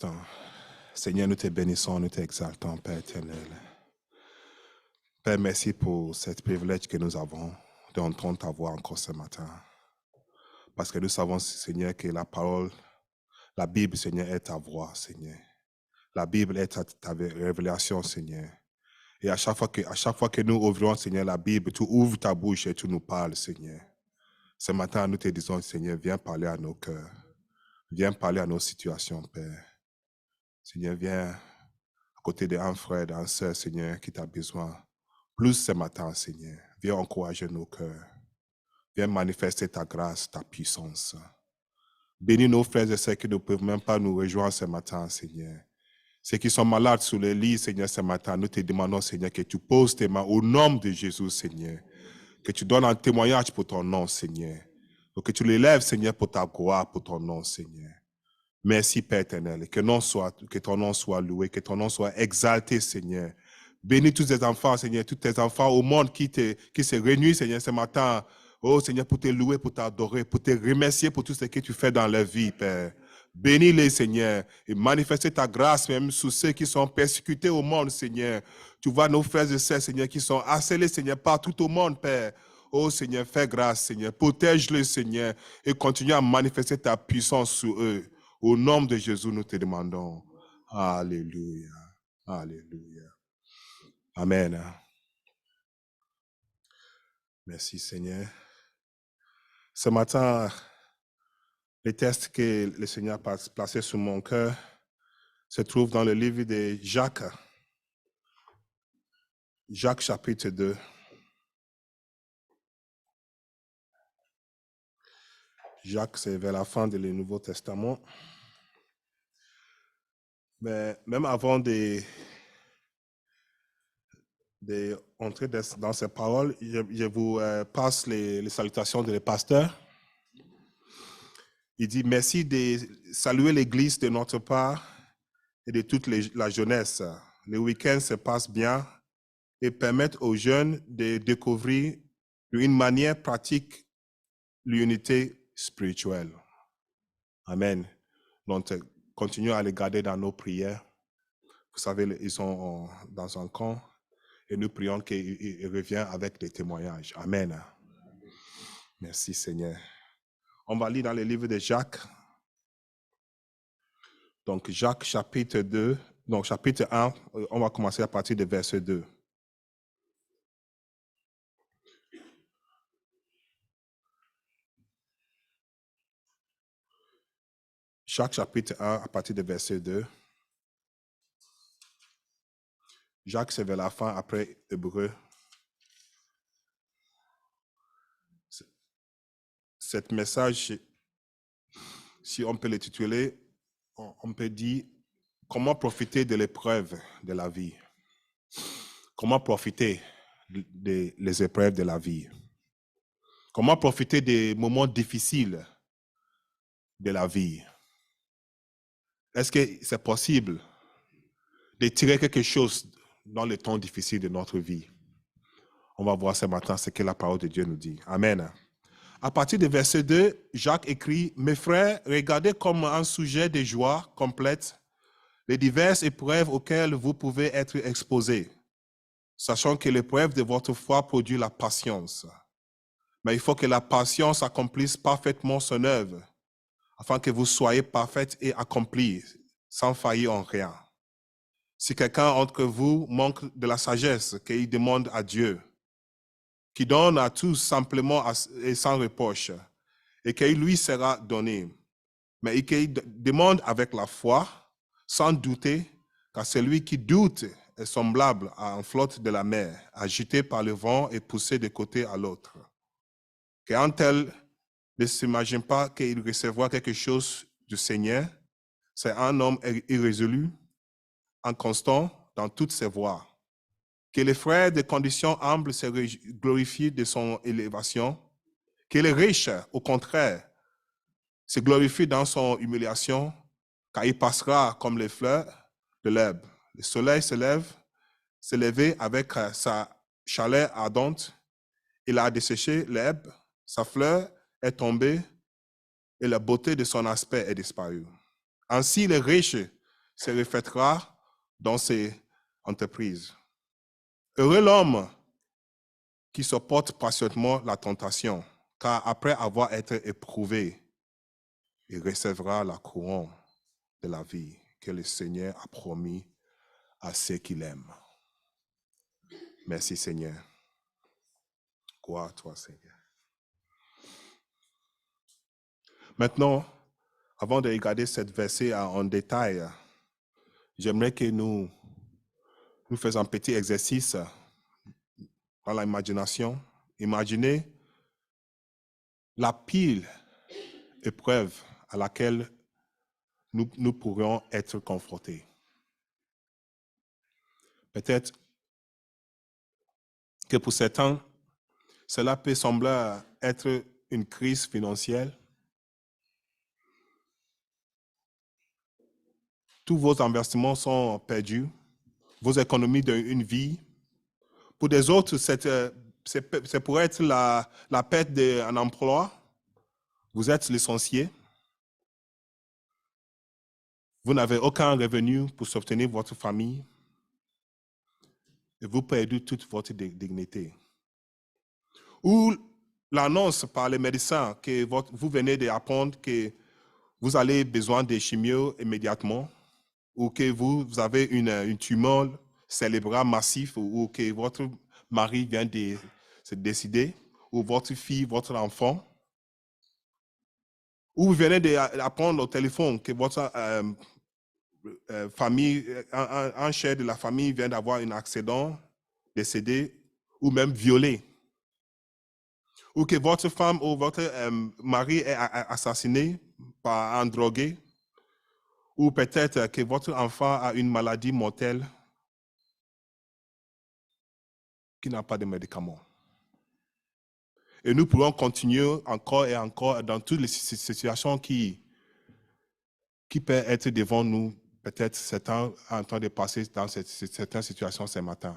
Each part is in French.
instant. Seigneur, nous te bénissons, nous t'exaltons, Père éternel. Père, merci pour ce privilège que nous avons d'entendre ta voix encore ce matin. Parce que nous savons, Seigneur, que la parole, la Bible, Seigneur, est ta voix, Seigneur. La Bible est ta révélation, Seigneur. Et à chaque fois que nous ouvrons, Seigneur, la Bible, tu ouvres ta bouche et tu nous parles, Seigneur. Ce matin, nous te disons, Seigneur, viens parler à nos cœurs. Viens parler à nos situations, Père. Seigneur, viens à côté d'un frère, d'une sœur, Seigneur, qui t'a besoin. Plus ce matin, Seigneur. Viens encourager nos cœurs. Viens manifester ta grâce, ta puissance. Bénis nos frères et sœurs qui ne peuvent même pas nous rejoindre ce matin, Seigneur. Ceux qui sont malades sous les lits, Seigneur, ce matin, nous te demandons, Seigneur, que tu poses tes mains au nom de Jésus, Seigneur. Que tu donnes un témoignage pour ton nom, Seigneur. Que tu l'élèves, Seigneur, pour ta gloire, pour ton nom, Seigneur. Merci, Père éternel. Que ton nom soit loué, que ton nom soit exalté, Seigneur. Bénis tous tes enfants, Seigneur, tous tes enfants au monde qui se réunissent, Seigneur, ce matin. Oh, Seigneur, pour te louer, pour t'adorer, pour te remercier pour tout ce que tu fais dans leur vie, Père. Bénis-les, Seigneur, et manifeste ta grâce même sur ceux qui sont persécutés au monde, Seigneur. Tu vois nos frères et sœurs, Seigneur, qui sont harcelés, Seigneur, partout au monde, Père. Oh, Seigneur, fais grâce, Seigneur. Protège-les, Seigneur, et continue à manifester ta puissance sur eux. Au nom de Jésus, nous te demandons. Alléluia. Alléluia. Amen. Merci, Seigneur. Ce matin, les textes que le Seigneur a placés sur mon cœur se trouvent dans le livre de Jacques. Jacques chapitre 2. Jacques, c'est vers la fin du Nouveau Testament. Mais même avant d'entrer dans ces paroles, je vous passe les salutations de les pasteurs. Il dit merci de saluer l'Église de notre part et de toute la jeunesse. Les week-ends se passent bien et permettent aux jeunes de découvrir d'une manière pratique l'unité spirituelle. Amen. Donc, continuons à les garder dans nos prières. Vous savez, ils sont dans un camp et nous prions qu'ils reviennent avec des témoignages. Amen. Merci Seigneur. On va lire dans le livre de Jacques. Donc, Jacques chapitre 2, donc chapitre 1, on va commencer à partir du verset 2. Jacques chapitre 1, à partir du verset 2. Jacques, c'est vers la fin, après Hébreu. Cet message, si on peut le tituler, on peut dire comment profiter de l'épreuve de la vie. Comment profiter des épreuves de la vie. Comment profiter des moments difficiles de la vie. Est-ce que c'est possible de tirer quelque chose dans les temps difficiles de notre vie? On va voir ce matin ce que la parole de Dieu nous dit. Amen. À partir du verset 2, Jacques écrit « Mes frères, regardez comme un sujet de joie complète les diverses épreuves auxquelles vous pouvez être exposés, sachant que l'épreuve de votre foi produit la patience. Mais il faut que la patience accomplisse parfaitement son œuvre, afin que vous soyez parfaits et accomplis, sans faillir en rien. Si quelqu'un entre vous manque de la sagesse, qu'il demande à Dieu, qui donne à tous simplement et sans reproche, et qu'il lui sera donné. Mais qu'il demande avec la foi, sans douter, car celui qui doute est semblable à une flotte de la mer, agitée par le vent et poussée de côté à l'autre. Qu'un tel ne s'imagine pas qu'il recevra quelque chose du Seigneur, c'est un homme irrésolu, inconstant dans toutes ses voies. Que les frères de condition humble se glorifient de son élévation, que les riches, au contraire, se glorifient dans son humiliation, car il passera comme les fleurs de l'herbe. Le soleil s'est levé avec sa chaleur ardente, il a desséché l'herbe, sa fleur est tombée et la beauté de son aspect est disparue. Ainsi, les riches se reflètera dans ses entreprises. Heureux l'homme qui supporte patiemment la tentation, car après avoir été éprouvé, il recevra la couronne de la vie que le Seigneur a promis à ceux qui l'aiment. Merci Seigneur. Gloire à toi Seigneur. Maintenant, avant de regarder cette verset en détail, j'aimerais que nous fassions un petit exercice dans l'imagination. Imaginez la pire épreuve à laquelle nous pourrions être confrontés. Peut-être que pour certains, cela peut sembler être une crise financière. Tous vos investissements sont perdus, vos économies d'une vie. Pour des autres, ça pourrait être la perte d'un emploi. Vous êtes licencié. Vous n'avez aucun revenu pour soutenir votre famille. Et vous perdez toute votre dignité. Ou l'annonce par les médecins que vous venez d'apprendre que vous avez besoin de chimio immédiatement, ou que vous avez une tumeur cérébrale massive, ou que votre mari vient de se décider, ou votre fille, votre enfant, ou vous venez d'apprendre au téléphone que votre famille, un chef de la famille vient d'avoir un accident, décédé, ou même violé. Ou que votre femme ou votre mari est assassiné par un drogué, ou peut-être que votre enfant a une maladie mortelle qui n'a pas de médicaments. Et nous pourrons continuer encore et encore dans toutes les situations qui peuvent être devant nous. Peut-être certains en train de passer dans certaines situations ce matin.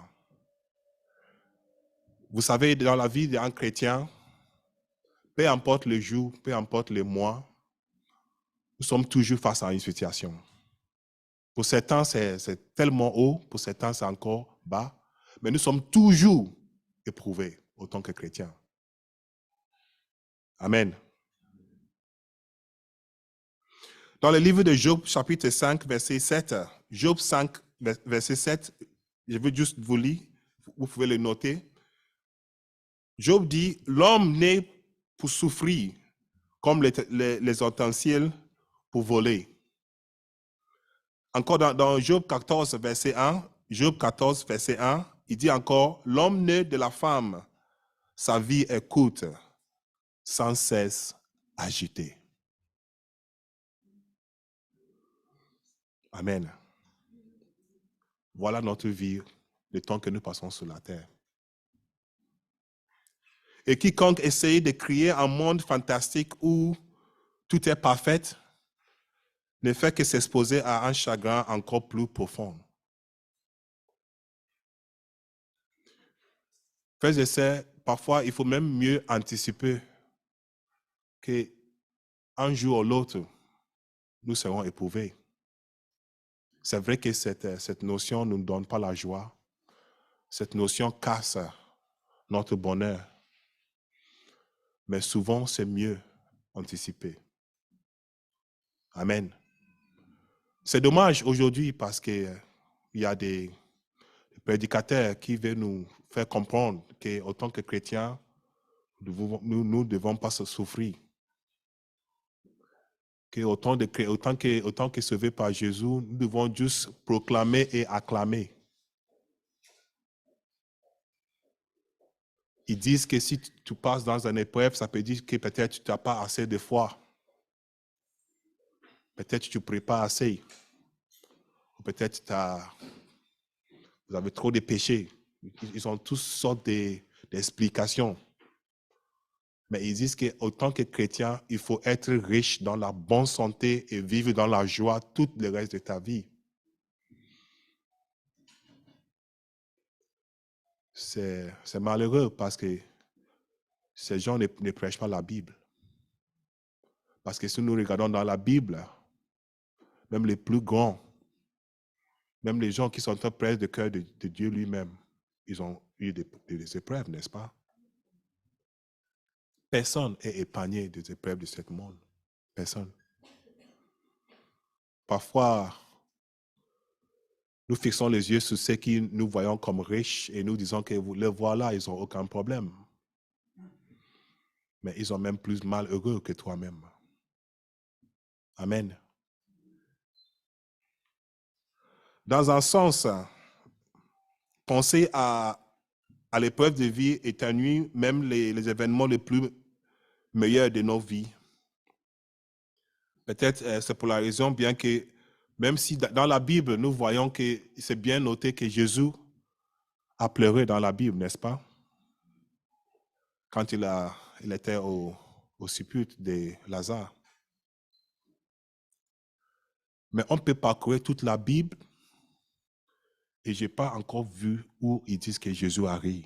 Vous savez, dans la vie d'un chrétien, peu importe le jour, peu importe le mois, nous sommes toujours face à une situation. Pour certains, c'est tellement haut, pour certains, c'est encore bas, mais nous sommes toujours éprouvés autant que chrétiens. Amen. Dans le livre de Job, chapitre 5, verset 7, Job 5, verset 7, je veux juste vous lire, vous pouvez le noter. Job dit, l'homme naît pour souffrir, comme les ustensiles pour voler. Encore dans Job 14, verset 1, Job 14, verset 1, il dit encore, l'homme naît de la femme, sa vie est courte, sans cesse agitée. Amen. Voilà notre vie, le temps que nous passons sur la terre. Et quiconque essaye de créer un monde fantastique où tout est parfait ne fait que s'exposer à un chagrin encore plus profond. Frères et sœurs, parfois il faut même mieux anticiper qu'un jour ou l'autre, nous serons éprouvés. C'est vrai que cette notion ne nous donne pas la joie. Cette notion casse notre bonheur. Mais souvent, c'est mieux anticiper. Amen. C'est dommage aujourd'hui parce qu'il y a des prédicateurs qui veulent nous faire comprendre qu'en tant que chrétiens, nous ne devons pas se souffrir. Autant que sauvés par Jésus, nous devons juste proclamer et acclamer. Ils disent que si tu passes dans une épreuve, ça peut dire que peut-être tu n'as pas assez de foi. Peut-être tu ne pries pas assez. Ou peut-être vous avez trop de péchés. Ils ont toutes sortes d'explications. Mais ils disent qu'en tant que chrétien, il faut être riche dans la bonne santé et vivre dans la joie tout le reste de ta vie. C'est malheureux parce que ces gens ne prêchent pas la Bible. Parce que si nous regardons dans la Bible, même les plus grands Même les gens qui sont très près du cœur de Dieu lui-même, ils ont eu des épreuves, n'est-ce pas? Personne n'est épargné des épreuves de ce monde. Personne. Parfois, nous fixons les yeux sur ceux qui nous voyons comme riches et nous disons que les voilà, ils n'ont aucun problème. Mais ils sont même plus malheureux que toi-même. Amen. Dans un sens, penser à l'épreuve de vie éternue, même les événements les plus meilleurs de nos vies. Peut-être c'est pour la raison, bien que, même si dans la Bible, nous voyons que c'est bien noté que Jésus a pleuré dans la Bible, n'est-ce pas? Quand il était au sépulcre de Lazare. Mais on peut parcourir toute la Bible et je n'ai pas encore vu où ils disent que Jésus a ri.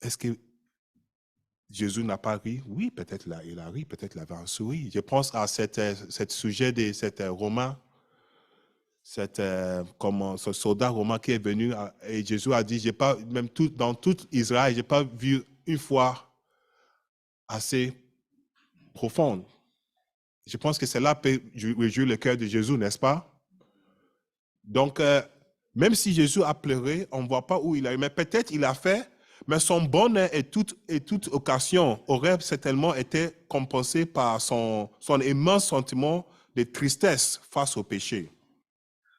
Est-ce que Jésus n'a pas ri? Oui, peut-être il a ri, peut-être il avait un sourire. Je pense à ce sujet de cet romain, comme ce soldat romain qui est venu et Jésus a dit, j'ai pas, même dans tout Israël, je n'ai pas vu une fois assez profonde. Je pense que cela peut réjouir le cœur de Jésus, n'est-ce pas? Donc, même si Jésus a pleuré, on ne voit pas où il a eu, mais peut-être il a fait, mais son bonheur et toute occasion aurait certainement été compensé par son immense sentiment de tristesse face au péché.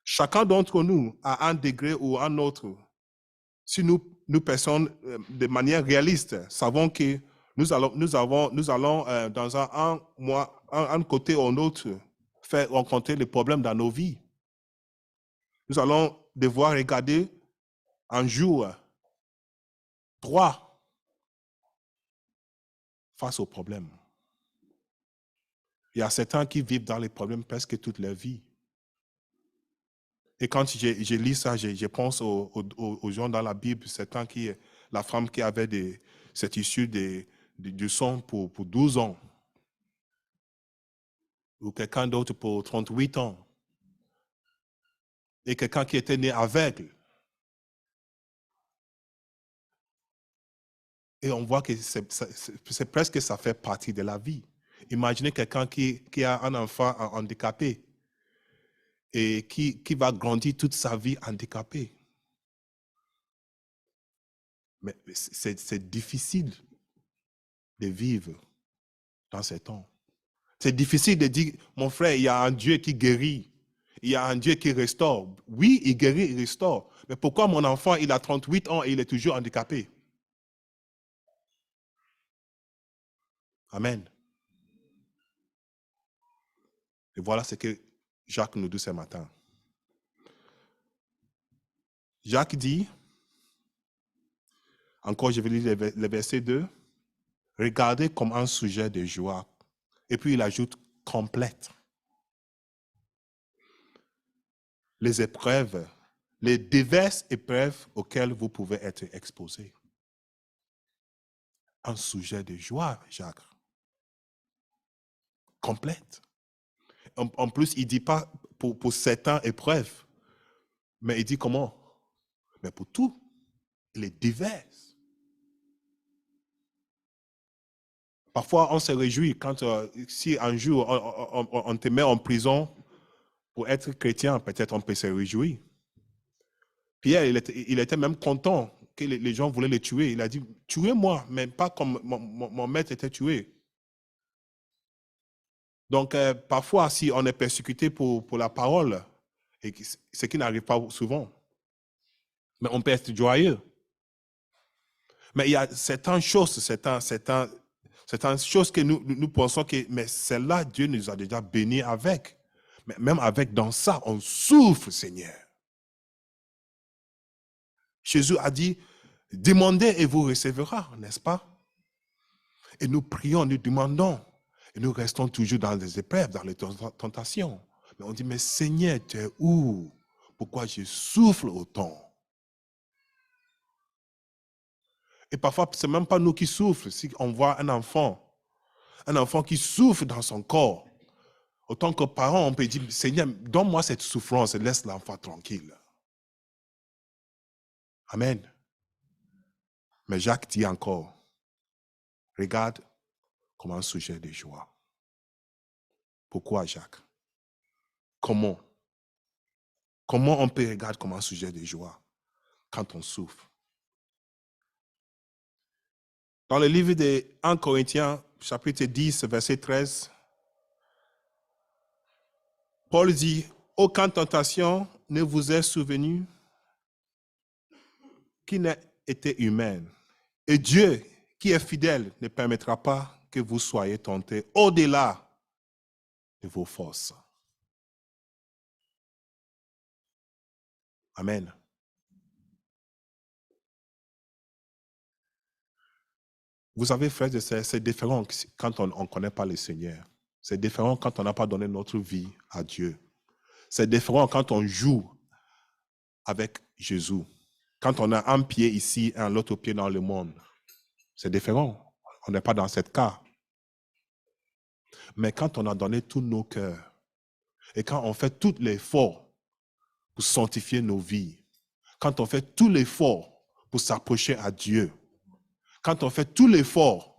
Chacun d'entre nous, à un degré ou un autre, si nous personnes de manière réaliste, savons que nous allons dans un côté ou un autre, faire rencontrer les problèmes dans nos vies. Nous allons devoir regarder un jour 3 face aux problèmes. Il y a certains qui vivent dans les problèmes presque toute leur vie. Et quand je lis ça, je pense aux gens dans la Bible, la femme qui avait cette issue du sang pour 12 ans, ou quelqu'un d'autre pour 38 ans, et quelqu'un qui était né aveugle. Et on voit que c'est presque ça fait partie de la vie. Imaginez quelqu'un qui a un enfant handicapé et qui va grandir toute sa vie handicapé. Mais c'est difficile de vivre dans ces temps. C'est difficile de dire, mon frère, il y a un Dieu qui guérit. Il y a un Dieu qui restaure. Oui, il guérit, il restaure. Mais pourquoi mon enfant, il a 38 ans et il est toujours handicapé? Amen. Et voilà ce que Jacques nous dit ce matin. Jacques dit, encore je vais lire le verset 2, regardez comme un sujet de joie. Et puis il ajoute complète. Les épreuves, les diverses épreuves auxquelles vous pouvez être exposés. Un sujet de joie, Jacques. Complète. En plus, il ne dit pas pour certaines épreuves, mais il dit comment? Mais pour tout, il est divers. Parfois, on se réjouit quand, si un jour, on te met en prison pour être chrétien, peut-être on peut se réjouir. Pierre, il était même content que les gens voulaient le tuer. Il a dit, tuez-moi, mais pas comme mon maître était tué. Donc, parfois, si on est persécuté pour la parole, et ce qui n'arrive pas souvent, mais on peut être joyeux. Mais il y a certaines choses, certaines choses que nous pensons que, mais celle-là, Dieu nous a déjà bénis avec. Mais même avec dans ça, on souffre, Seigneur. Jésus a dit, demandez et vous recevrez, n'est-ce pas? Et nous prions, nous demandons, et nous restons toujours dans les épreuves, dans les tentations. Mais on dit, mais Seigneur, tu es où? Pourquoi je souffre autant? Et parfois, ce n'est même pas nous qui souffrons. Si on voit un enfant qui souffre dans son corps, Autant que parents, on peut dire, Seigneur, donne-moi cette souffrance et laisse l'enfant tranquille. Amen. Mais Jacques dit encore, regarde comme un sujet de joie. Pourquoi Jacques? Comment? Comment on peut regarder comme un sujet de joie quand on souffre? Dans le livre de 1 Corinthiens, chapitre 10, verset 13, Paul dit, aucune tentation ne vous est survenue qui n'ait été humaine. Et Dieu, qui est fidèle, ne permettra pas que vous soyez tentés au-delà de vos forces. Amen. Vous savez, frères et sœurs, c'est différent quand on ne connaît pas le Seigneur. C'est différent quand on n'a pas donné notre vie à Dieu. C'est différent quand on joue avec Jésus. Quand on a un pied ici et l'autre pied dans le monde. C'est différent. On n'est pas dans ce cas. Mais quand on a donné tous nos cœurs et quand on fait tout l'effort pour sanctifier nos vies, quand on fait tout l'effort pour s'approcher à Dieu, quand on fait tout l'effort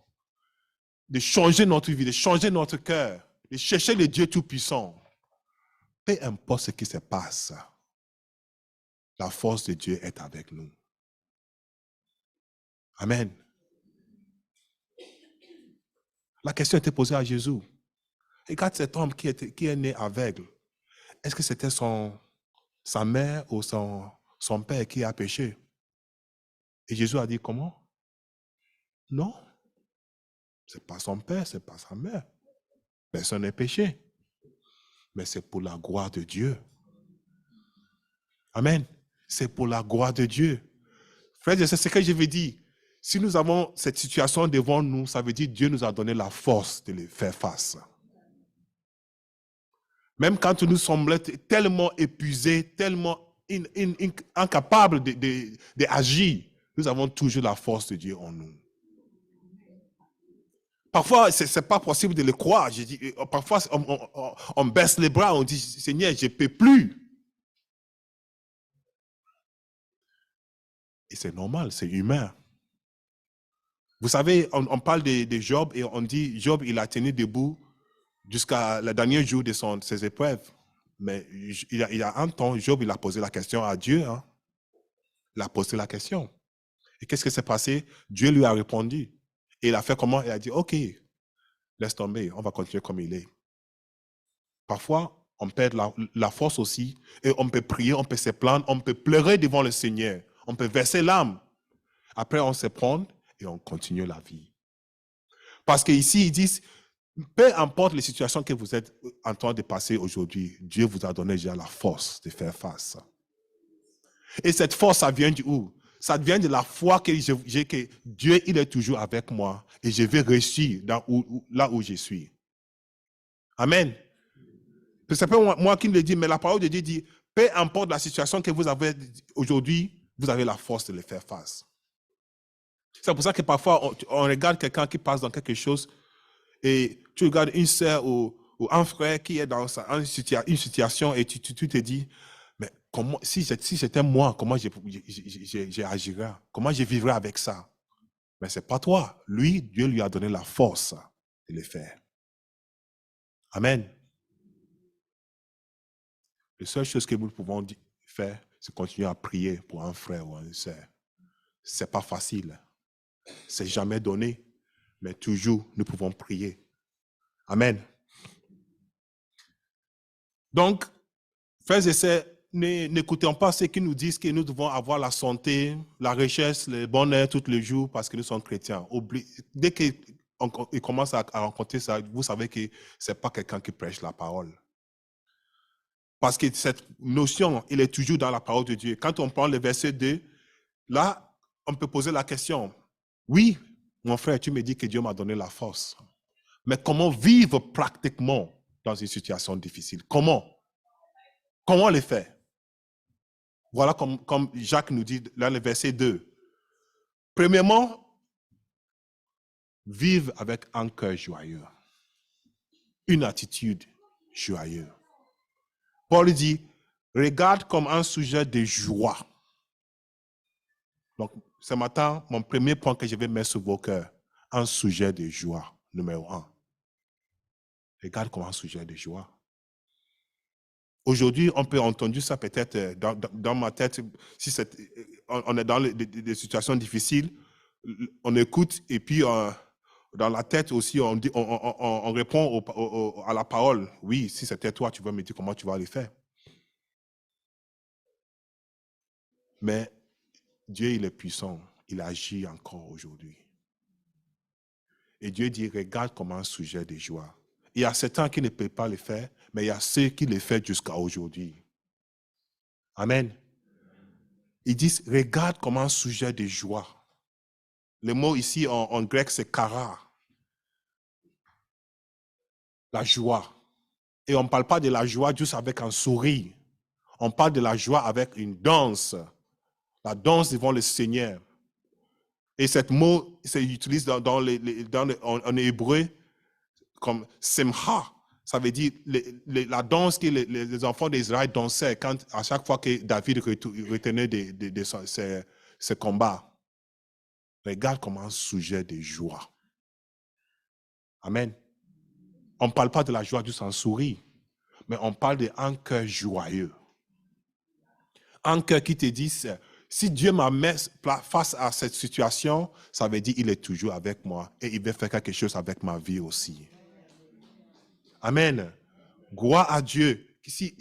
de changer notre vie, de changer notre cœur, de chercher le Dieu Tout-Puissant, peu importe ce qui se passe, la force de Dieu est avec nous. Amen. La question était posée à Jésus. Regarde cet homme qui est né aveugle. Est-ce que c'était sa mère ou son père qui a péché? Et Jésus a dit comment? Non. Ce n'est pas son père, ce n'est pas sa mère. Personne n'est péché. Mais c'est pour la gloire de Dieu. Amen. C'est pour la gloire de Dieu. Frère, c'est ce que je veux dire. Si nous avons cette situation devant nous, ça veut dire que Dieu nous a donné la force de les faire face. Même quand nous semblons tellement épuisés, tellement incapables d'agir, nous avons toujours la force de Dieu en nous. Parfois, ce n'est pas possible de le croire. Je dis, parfois, on baisse les bras, on dit, Seigneur, je ne peux plus. Et c'est normal, c'est humain. Vous savez, on parle de Job et on dit, Job, il a tenu debout jusqu'à le dernier jour de ses épreuves. Mais il y a un temps, Job, il a posé la question à Dieu. Hein. Il a posé la question. Et qu'est-ce qui s'est passé? Dieu lui a répondu. Et il a fait comment? Il a dit, OK, laisse tomber, on va continuer comme il est. Parfois, on perd la force aussi. Et on peut prier, on peut se plaindre, on peut pleurer devant le Seigneur. On peut verser l'âme. Après, on se prend et on continue la vie. Parce qu'ici, ils disent, peu importe les situations que vous êtes en train de passer aujourd'hui, Dieu vous a donné déjà la force de faire face. Et cette force, ça vient d'où? Ça vient de la foi que j'ai que Dieu, il est toujours avec moi et je vais réussir là où je suis. Amen. C'est pas moi qui le dis, mais la parole de Dieu dit, peu importe la situation que vous avez aujourd'hui, vous avez la force de le faire face. C'est pour ça que parfois, on regarde quelqu'un qui passe dans quelque chose et tu regardes une sœur ou un frère qui est dans une situation et tu te dis, mais comment, si c'était moi, comment j'agirais? Comment je vivrais avec ça? Mais ce n'est pas toi. Lui, Dieu lui a donné la force de le faire. Amen. La seule chose que nous pouvons faire, c'est continuer à prier pour un frère ou une sœur. Ce n'est pas facile. Ce n'est jamais donné, mais toujours nous pouvons prier. Amen. Donc, frères et sœurs, n'écoutons pas ceux qui nous disent que nous devons avoir la santé, la richesse, le bonheur tous les jours parce que nous sommes chrétiens. Dès qu'ils commencent à rencontrer ça, vous savez que ce n'est pas quelqu'un qui prêche la parole. Parce que cette notion, elle est toujours dans la parole de Dieu. Quand on prend le verset 2, là, on peut poser la question. Oui, mon frère, tu me dis que Dieu m'a donné la force. Mais comment vivre pratiquement dans une situation difficile? Comment le faire? Voilà comme Jacques nous dit dans le verset 2. Premièrement, vive avec un cœur joyeux. Une attitude joyeux. Paul dit, regarde comme un sujet de joie. Donc, ce matin, mon premier point que je vais mettre sur vos cœurs, un sujet de joie, numéro 1. Regarde comme un sujet de joie. Aujourd'hui, on peut entendre ça peut-être dans ma tête, si on est dans des situations difficiles, on écoute et puis dans la tête aussi, on répond à la parole. Oui, si c'était toi, tu vas me dire comment tu vas le faire. Mais Dieu, il est puissant. Il agit encore aujourd'hui. Et Dieu dit, regarde comme un sujet de joie. Il y a certains qui ne peuvent pas le faire, mais il y a ceux qui le font jusqu'à aujourd'hui. Amen. Ils disent, regarde comme un sujet de joie. Le mot ici en grec, c'est kara. La joie. Et on ne parle pas de la joie juste avec un sourire. On parle de la joie avec une danse. La danse devant le Seigneur. Et ce mot, c'est utilisé en hébreu comme simcha. Ça veut dire la danse que les enfants d'Israël dansaient à chaque fois que David retenait de ses combats. Regarde comme un sujet de joie. Amen. On ne parle pas de la joie juste en sourire, mais on parle d'un cœur joyeux. Un cœur qui te dit, si Dieu m'a mis face à cette situation, ça veut dire qu'il est toujours avec moi et il veut faire quelque chose avec ma vie aussi. Amen. Gloire à Dieu. Si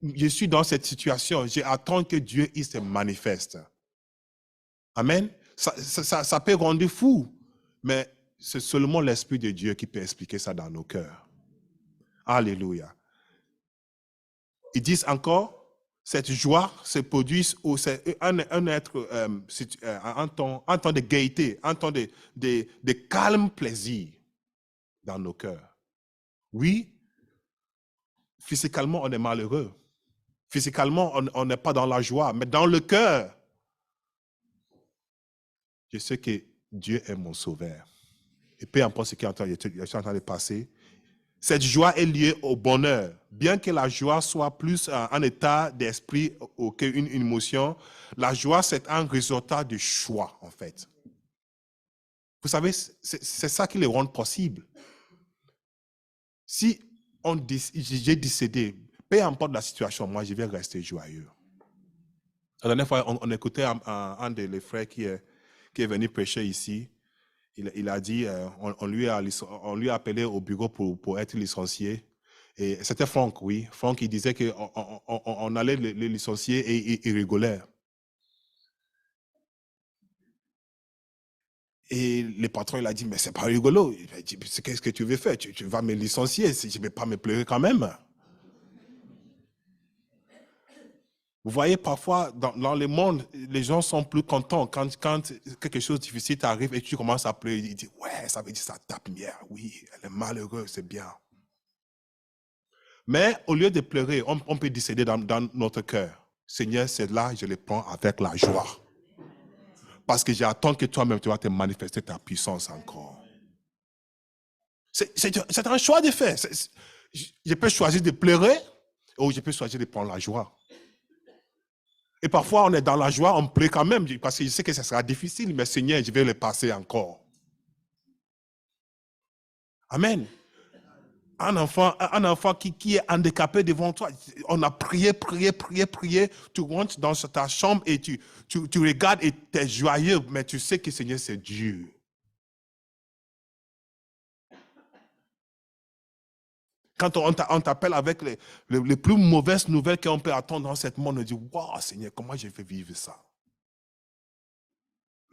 je suis dans cette situation, j'attends que Dieu il se manifeste. Amen. Ça peut rendre fou, mais c'est seulement l'Esprit de Dieu qui peut expliquer ça dans nos cœurs. Alléluia. Ils disent encore, cette joie se produit où c'est un temps de gaieté, un temps de calme plaisir dans nos cœurs. Oui, physiquement, on est malheureux. Physiquement, on n'est pas dans la joie, mais dans le cœur, je sais que Dieu est mon sauveur. Et peu importe ce qui est en train de passer, cette joie est liée au bonheur. Bien que la joie soit plus un état d'esprit qu'une émotion, la joie, c'est un résultat du choix, en fait. Vous savez, c'est ça qui le rend possible. Si j'ai décidé, peu importe la situation, moi, je vais rester joyeux. La dernière fois, on écoutait un des frères qui est venu prêcher ici. Il a dit, on lui a appelé au bureau pour être licencié. Et c'était Franck, oui. Franck, il disait qu'on allait le licencier et il rigolait. Et le patron, il a dit, mais c'est pas rigolo. Il a dit, qu'est-ce que tu veux faire? Tu vas me licencier, je ne vais pas me pleurer quand même. Vous voyez, parfois, dans le monde, les gens sont plus contents quand quelque chose de difficile t'arrive et tu commences à pleurer. Ils disent, ouais, ça veut dire ça tape bien. Oui, elle est malheureuse, c'est bien. Mais au lieu de pleurer, on peut décider dans notre cœur. Seigneur, c'est là, je le prends avec la joie. Parce que j'attends que toi-même, tu vas te manifester ta puissance encore. C'est un choix de faire. Je peux choisir de pleurer ou je peux choisir de prendre la joie. Et parfois, on est dans la joie, on pleure quand même, parce que je sais que ça sera difficile, mais Seigneur, je vais le passer encore. Amen. Un enfant qui est handicapé devant toi, on a prié, tu rentres dans ta chambre et tu regardes et tu es joyeux, mais tu sais que Seigneur, c'est Dieu. Quand on t'appelle avec les plus mauvaises nouvelles qu'on peut attendre dans ce monde, on dit, waouh, Seigneur, comment je vais vivre ça?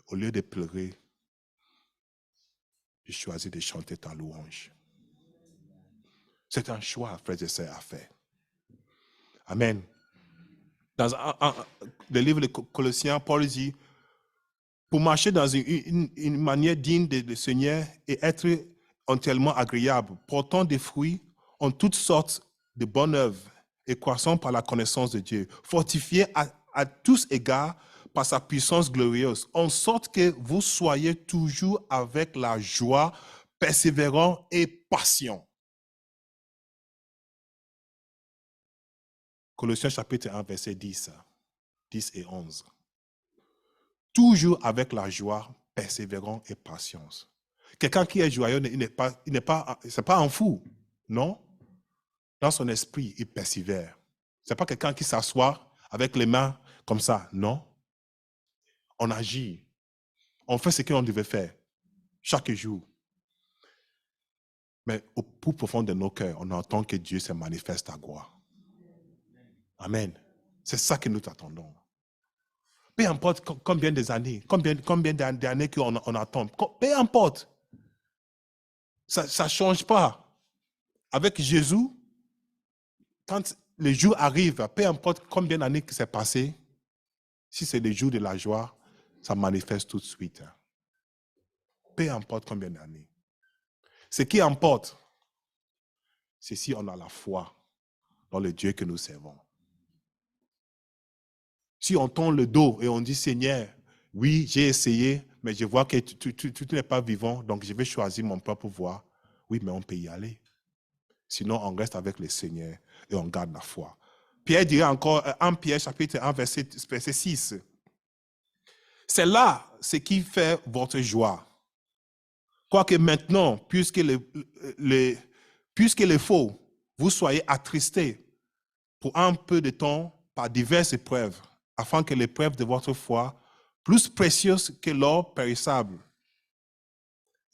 Au lieu de pleurer, j'ai choisi de chanter ta louange. C'est un choix, frères et sœurs, à faire. Amen. Dans le livre de Colossiens, Paul dit, pour marcher dans une manière digne du Seigneur et être entièrement agréable, portant des fruits en toutes sortes de bonnes œuvres et croissant par la connaissance de Dieu, fortifié à tous égards par sa puissance glorieuse, en sorte que vous soyez toujours avec la joie, persévérant et patient. Colossiens chapitre 1, verset 10 et 11. Toujours avec la joie, persévérance et patience. Quelqu'un qui est joyeux, c'est pas un fou, non? Dans son esprit, il persévère. C'est pas quelqu'un qui s'assoit avec les mains comme ça, non? On agit. On fait ce qu'on devait faire chaque jour. Mais au plus profond de nos cœurs, on entend que Dieu se manifeste à gloire. Amen. C'est ça que nous attendons. Peu importe combien d'années, combien d'années qu'on attend, peu importe. Ça ne change pas. Avec Jésus, quand le jour arrive, peu importe combien d'années que c'est passé, si c'est le jour de la joie, ça manifeste tout de suite. Peu importe combien d'années. Ce qui importe, c'est si on a la foi dans le Dieu que nous servons. Si on tourne le dos et on dit, Seigneur, oui, j'ai essayé, mais je vois que tu n'es pas vivant, donc je vais choisir mon propre voie. Oui, mais on peut y aller. Sinon, on reste avec le Seigneur et on garde la foi. Pierre dirait encore, en Pierre chapitre 1, verset 6, c'est là ce qui fait votre joie. Quoique maintenant, puisque les faux, vous soyez attristés pour un peu de temps par diverses épreuves, afin que l'épreuve de votre foi, plus précieuse que l'or périssable,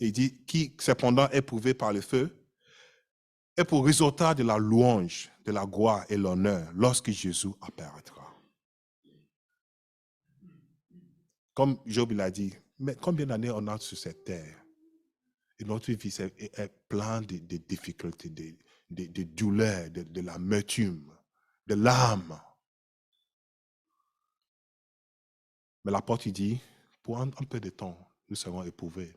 il dit, qui cependant est prouvé par le feu, est pour résultat de la louange, de la gloire et l'honneur lorsque Jésus apparaîtra. Comme Job l'a dit, mais combien d'années on a sur cette terre? Et notre vie est pleine de difficultés, de douleurs, de l'amertume, de l'âme. Mais l'apôtre dit, pour un peu de temps, nous serons éprouvés.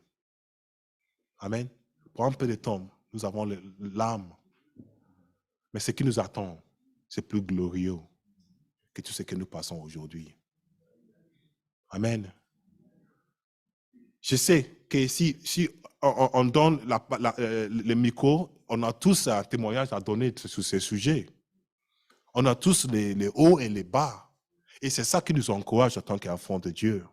Amen. Pour un peu de temps, nous avons l'âme. Mais ce qui nous attend, c'est plus glorieux que tout ce que nous passons aujourd'hui. Amen. Je sais que si on donne le micro, on a tous un témoignage à donner sur ces sujets. On a tous les hauts et les bas. Et c'est ça qui nous encourage en tant qu'enfants de Dieu.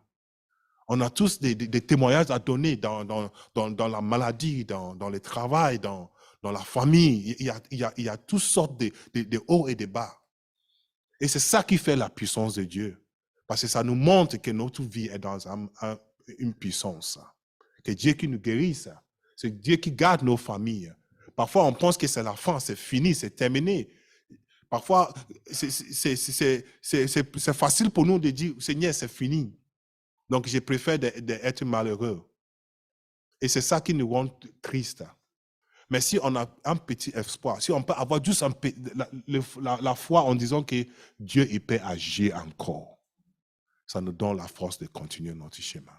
On a tous des témoignages à donner dans la maladie, dans le travail, dans la famille. Il y a toutes sortes de hauts et de bas. Et c'est ça qui fait la puissance de Dieu. Parce que ça nous montre que notre vie est dans une puissance. Que Dieu qui nous guérisse. C'est Dieu qui garde nos familles. Parfois, on pense que c'est la fin, c'est fini, c'est terminé. Parfois, c'est facile pour nous de dire, Seigneur, c'est fini. Donc, je préfère d'être malheureux. Et c'est ça qui nous rend tristes. Mais si on a un petit espoir, si on peut avoir juste la foi en disant que Dieu il peut agir encore, ça nous donne la force de continuer notre chemin.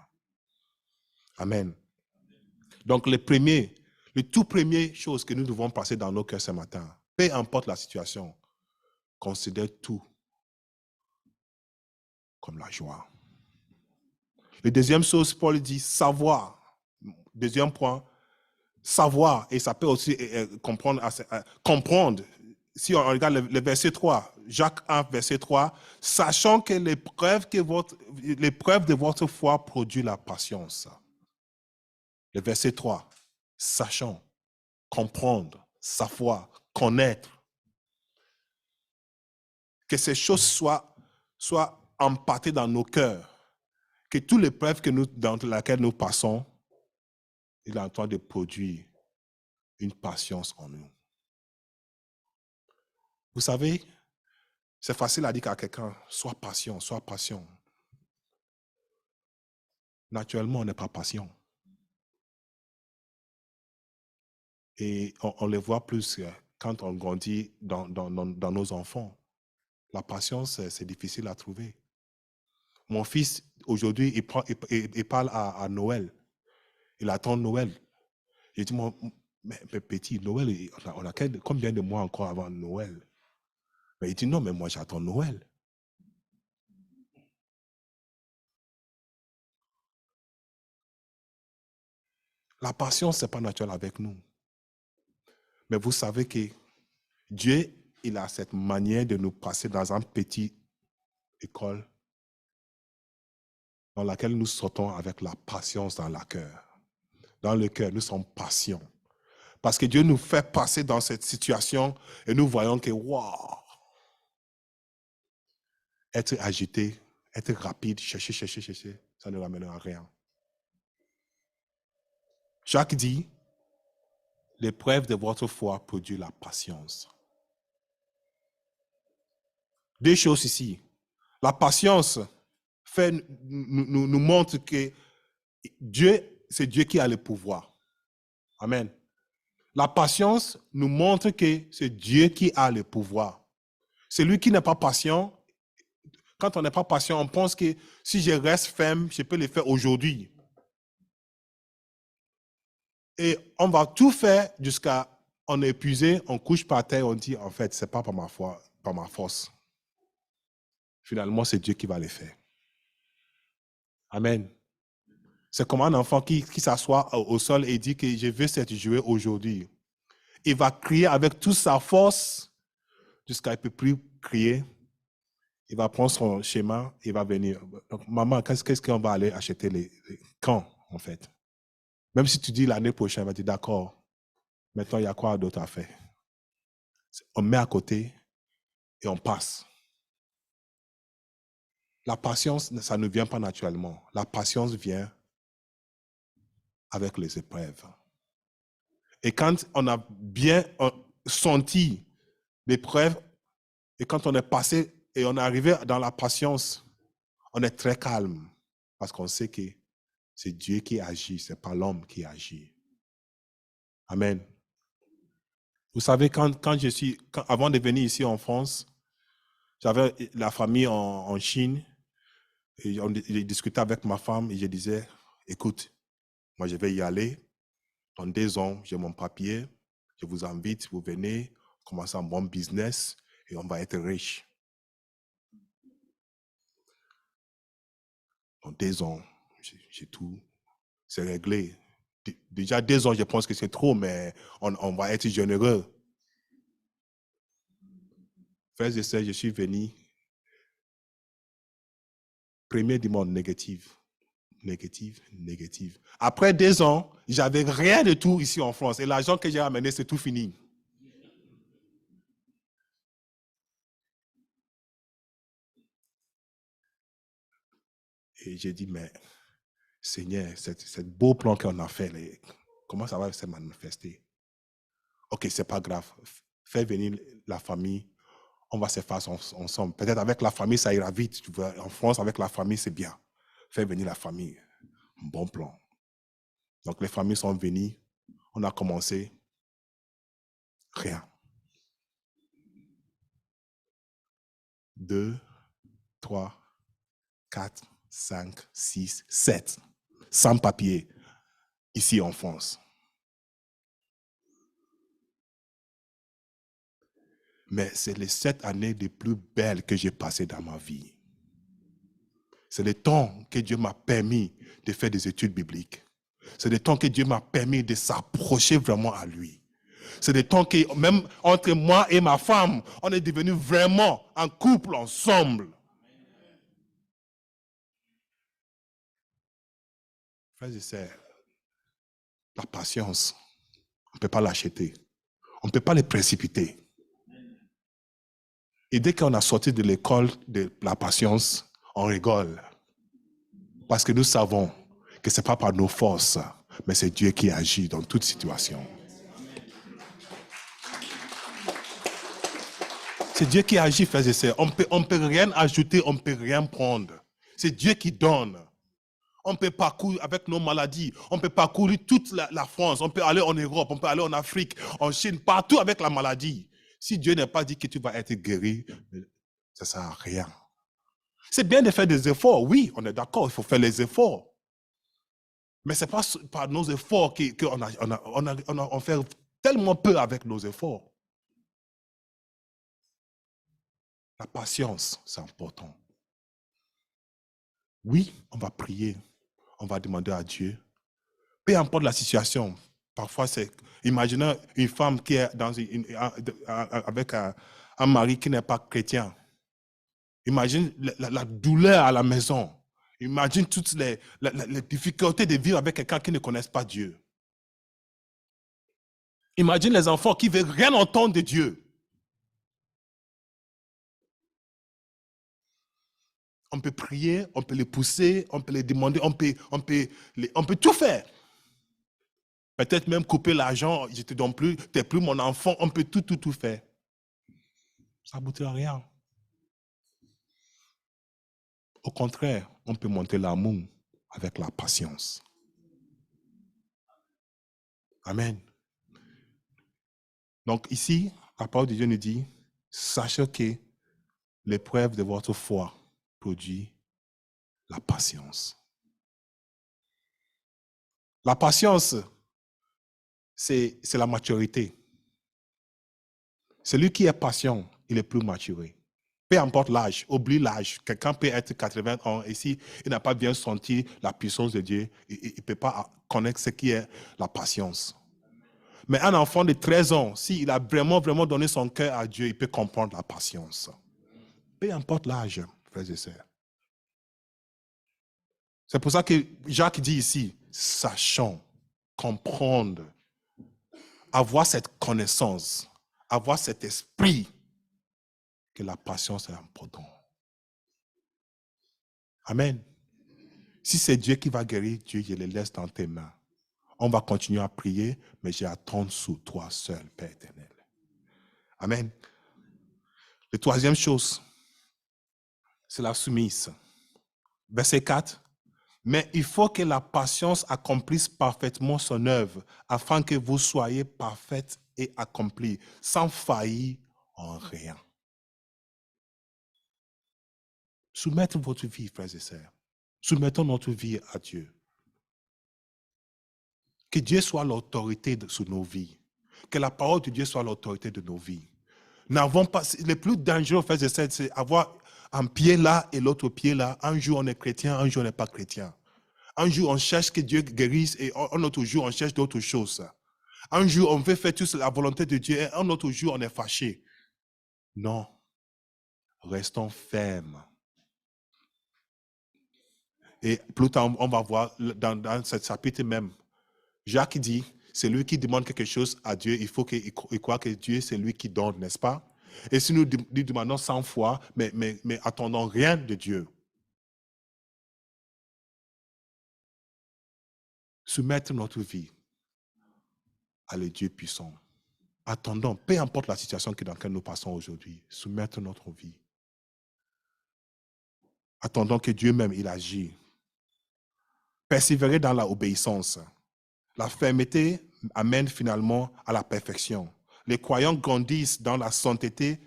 Amen. Donc, le tout premier chose que nous devons passer dans nos cœurs ce matin, peu importe la situation, considère tout comme la joie. Le deuxième chose, Paul dit savoir. Deuxième point, savoir. Et ça peut aussi comprendre. Si on regarde le verset 3, Jacques 1, verset 3, sachant que l'épreuve de votre foi produit la patience. Le verset 3, sachant, comprendre, savoir, connaître. Que ces choses soient empâtées dans nos cœurs. Que toutes les épreuves dans lesquelles nous passons, il est en train de produire une patience en nous. Vous savez, c'est facile à dire à quelqu'un, sois patient, sois patient. Naturellement, on n'est pas patient. Et on le voit plus quand on grandit dans nos enfants. La patience, c'est difficile à trouver. Mon fils, aujourd'hui, il parle à Noël. Il attend Noël. J'ai dit, mais petit, Noël, on a combien de mois encore avant Noël? Mais il dit, non, mais moi, j'attends Noël. La patience, ce n'est pas naturel avec nous. Mais vous savez que Dieu il a cette manière de nous passer dans une petite école dans laquelle nous sortons avec la patience dans le cœur. Dans le cœur, nous sommes patients. Parce que Dieu nous fait passer dans cette situation et nous voyons que, waouh, être agité, être rapide, chercher, ça ne ramènera à rien. Jacques dit, l'épreuve de votre foi produit la patience. Deux choses ici. La patience nous montre que Dieu, c'est Dieu qui a le pouvoir. Amen. La patience nous montre que c'est Dieu qui a le pouvoir. Celui qui n'est pas patient, quand on n'est pas patient, on pense que si je reste ferme, je peux le faire aujourd'hui. Et on va tout faire jusqu'à on est épuisé, on couche par terre, on dit en fait, ce n'est pas par ma foi, par ma force. Finalement, c'est Dieu qui va le faire. Amen. C'est comme un enfant qui s'assoit au sol et dit que je veux cette jouet aujourd'hui. Il va crier avec toute sa force jusqu'à il ne peut plus crier. Il va prendre son schéma, il va venir. Donc, maman, qu'est-ce qu'on va aller acheter quand, en fait? Même si tu dis l'année prochaine, elle va dire d'accord. Maintenant, il y a quoi d'autre à faire? On met à côté et on passe. La patience, ça ne vient pas naturellement. La patience vient avec les épreuves. Et quand on a bien senti l'épreuve, et quand on est passé et on est arrivé dans la patience, on est très calme parce qu'on sait que c'est Dieu qui agit, ce n'est pas l'homme qui agit. Amen. Vous savez, avant de venir ici en France, j'avais la famille en Chine et j'ai discuté avec ma femme et je disais, écoute, moi je vais y aller. Dans 2 ans, j'ai mon papier. Je vous invite, vous venez, commencer un bon business et on va être riche. Dans 2 ans, j'ai tout. C'est réglé. Déjà 2 ans, je pense que c'est trop, mais on va être généreux. Frères et sœurs, je suis venu. Premier du monde, négative. Après 2 ans, j'avais rien de tout ici en France. Et l'argent que j'ai ramené, c'est tout fini. Et j'ai dit, mais Seigneur, ce beau plan qu'on a fait, comment ça va se manifester? Ok, c'est pas grave. Fais venir la famille. On va se faire ensemble. Peut-être avec la famille, ça ira vite. Tu vois. En France, avec la famille, c'est bien. Fais venir la famille. Un bon plan. Donc, les familles sont venues. On a commencé. Rien. 2, 3, 4, 5, 6, 7. Sans papier. Ici en France. Mais c'est les 7 années les plus belles que j'ai passées dans ma vie. C'est le temps que Dieu m'a permis de faire des études bibliques. C'est le temps que Dieu m'a permis de s'approcher vraiment à lui. C'est le temps que même entre moi et ma femme, on est devenus vraiment un couple ensemble. Frères et sœurs, la patience, on ne peut pas l'acheter. On ne peut pas les précipiter. Et dès qu'on a sorti de l'école de la patience, on rigole. Parce que nous savons que ce n'est pas par nos forces, mais c'est Dieu qui agit dans toute situation. C'est Dieu qui agit, frères et sœurs. On ne peut rien ajouter, on ne peut rien prendre. C'est Dieu qui donne. On peut parcourir avec nos maladies, on peut parcourir toute la France, on peut aller en Europe, on peut aller en Afrique, en Chine, partout avec la maladie. Si Dieu n'a pas dit que tu vas être guéri, ça ne sert à rien. C'est bien de faire des efforts, oui, on est d'accord, il faut faire les efforts. Mais ce n'est pas par nos efforts qu'on fait tellement peu avec nos efforts. La patience, c'est important. Oui, on va prier, on va demander à Dieu. Peu importe la situation, parfois c'est, imaginez une femme qui est avec un mari qui n'est pas chrétien. Imagine la douleur à la maison. Imagine toutes les difficultés de vivre avec quelqu'un qui ne connaisse pas Dieu. Imagine les enfants qui ne veulent rien entendre de Dieu. On peut prier, on peut les pousser, on peut les demander, on peut tout faire. Peut-être même couper l'argent, je ne te donne plus, tu n'es plus mon enfant, on peut tout faire. Ça n'aboutit à rien. Au contraire, on peut monter l'amour avec la patience. Amen. Donc ici, la parole de Dieu nous dit, sachez que l'épreuve de votre foi produit la patience. La patience, c'est la maturité. Celui qui est patient, il est plus maturé. Peu importe l'âge, oublie l'âge. Quelqu'un peut être 80 ans et s'il n'a pas bien senti la puissance de Dieu, il ne peut pas connaître ce qui est la patience. Mais un enfant de 13 ans, s'il a vraiment donné son cœur à Dieu, il peut comprendre la patience. Peu importe l'âge, frères et sœurs. C'est pour ça que Jacques dit ici, sachant, comprendre, avoir cette connaissance, avoir cet esprit, que la patience est importante. Amen. Si c'est Dieu qui va guérir, Dieu, je le laisse dans tes mains. On va continuer à prier, mais j'ai attendre sous toi seul, Père éternel. Amen. La troisième chose, c'est la soumise. Verset 4. Mais il faut que la patience accomplisse parfaitement son œuvre, afin que vous soyez parfaits et accomplis, sans faillir en rien. Soumettez votre vie, frères et sœurs. Soumettons notre vie à Dieu. Que Dieu soit l'autorité sur nos vies. Que la parole de Dieu soit l'autorité de nos vies. N'avons pas, le plus dangereux, frères et sœurs, c'est avoir un pied là et l'autre pied là. Un jour on est chrétien, un jour on n'est pas chrétien. Un jour on cherche que Dieu guérisse et un autre jour on cherche d'autres choses. Un jour on veut faire toute la volonté de Dieu et un autre jour on est fâché. Non. Restons fermes. Et plus tard on va voir dans ce chapitre même, Jacques dit, c'est lui qui demande quelque chose à Dieu, il faut qu'il croit que Dieu, c'est lui qui donne, n'est-ce pas? Et si nous lui demandons 100 fois, mais attendons rien de Dieu. Soumettre notre vie à le Dieu puissant. Attendons, peu importe la situation dans laquelle nous passons aujourd'hui, soumettre notre vie. Attendons que Dieu même, il agit. Persévérer dans l'obéissance. La fermeté amène finalement à la perfection. Les croyants grandissent dans la sainteté,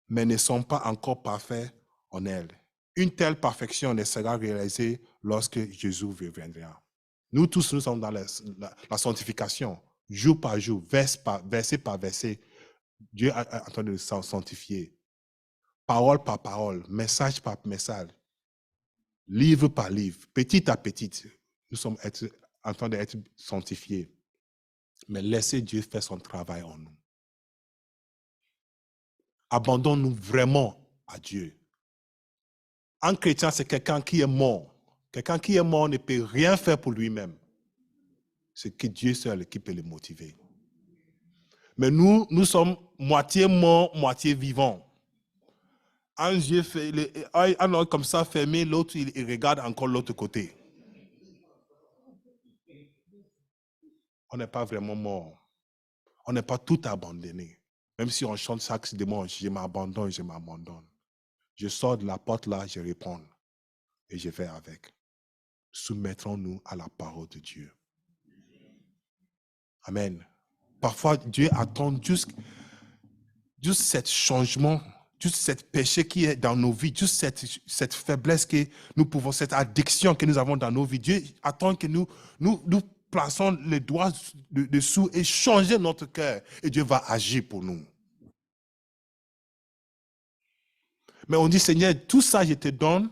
mais ne sont pas encore parfaits en elle. Une telle perfection ne sera réalisée lorsque Jésus reviendra. Nous tous, nous sommes dans la sanctification, jour par jour, verset par verset. Dieu est en train de nous sanctifier. Parole par parole, message par message, livre par livre, petit à petit, nous sommes en train d'être sanctifiés. Mais laissez Dieu faire son travail en nous. Abandonnons-nous vraiment à Dieu. Un chrétien, c'est quelqu'un qui est mort. Quelqu'un qui est mort ne peut rien faire pour lui-même. C'est que Dieu seul qui peut le motiver. Mais nous sommes moitié morts, moitié vivants. Un yeux un œil comme ça fermé, l'autre, il regarde encore l'autre côté. On n'est pas vraiment mort. On n'est pas tout abandonné. Même si on chante chaque dimanche, je m'abandonne, je m'abandonne. Je sors de la porte là, je réponds. Et je vais avec. Soumettrons-nous à la parole de Dieu. Amen. Parfois, Dieu attend juste cet changement, juste cet péché qui est dans nos vies, juste cette faiblesse que nous pouvons, cette addiction que nous avons dans nos vies. Dieu attend que nous plaçons les doigts dessous et changer notre cœur. Et Dieu va agir pour nous. Mais on dit, Seigneur, tout ça je te donne,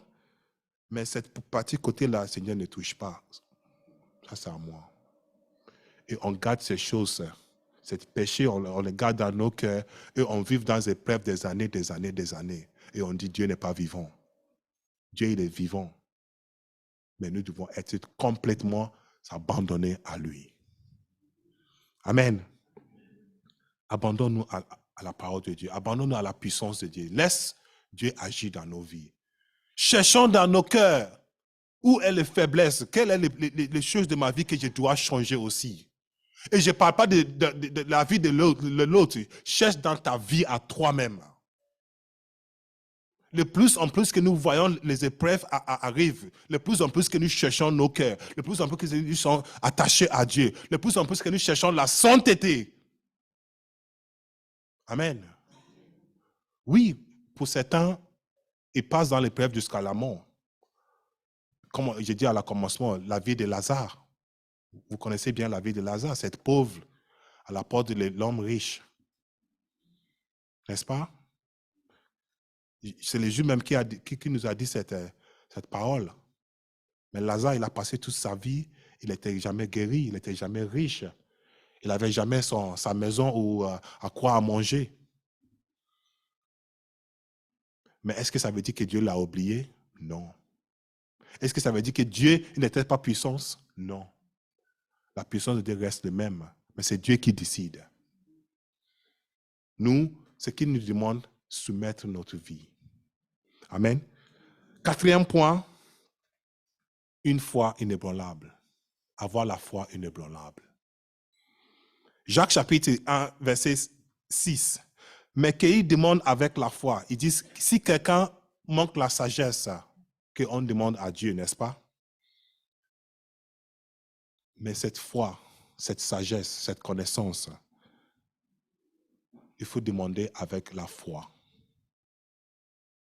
mais cette partie côté-là, Seigneur, ne touche pas. Ça, c'est à moi. Et on garde ces choses Ces péchés, on les garde dans nos cœurs et on vit dans des épreuves des années, des années, des années. Et on dit Dieu n'est pas vivant. Dieu, il est vivant. Mais nous devons être complètement abandonnés à lui. Amen. Abandonne-nous à la parole de Dieu. Abandonne-nous à la puissance de Dieu. Laisse Dieu agir dans nos vies. Cherchons dans nos cœurs où est les faiblesses, quelles sont les choses de ma vie que je dois changer aussi. Et je ne parle pas de la vie de l'autre. Cherche dans ta vie à toi-même. Le plus en plus que nous voyons les épreuves arrivent, le plus en plus que nous cherchons nos cœurs, le plus en plus que nous sommes attachés à Dieu, le plus en plus que nous cherchons la sainteté. Amen. Oui, pour certains, ils passent dans l'épreuve jusqu'à la mort. Comme j'ai dit à la commencement, la vie de Lazare. Vous connaissez bien la vie de Lazare, cette pauvre à la porte de l'homme riche. N'est-ce pas? C'est le Jésus même qui nous a dit cette parole. Mais Lazare, il a passé toute sa vie, il n'était jamais guéri, il n'était jamais riche. Il n'avait jamais sa maison ou à quoi à manger. Mais est-ce que ça veut dire que Dieu l'a oublié? Non. Est-ce que ça veut dire que Dieu n'était pas puissance? Non. La puissance de Dieu reste le même. Mais c'est Dieu qui décide. Nous, ce qu'il nous demande, soumettre notre vie. Amen. 4e point, une foi inébranlable. Avoir la foi inébranlable. Jacques chapitre 1, verset 6. Mais qu'il demande avec la foi. Ils disent, si quelqu'un manque la sagesse, qu'on demande à Dieu, n'est-ce pas? Mais cette foi, cette sagesse, cette connaissance, il faut demander avec la foi.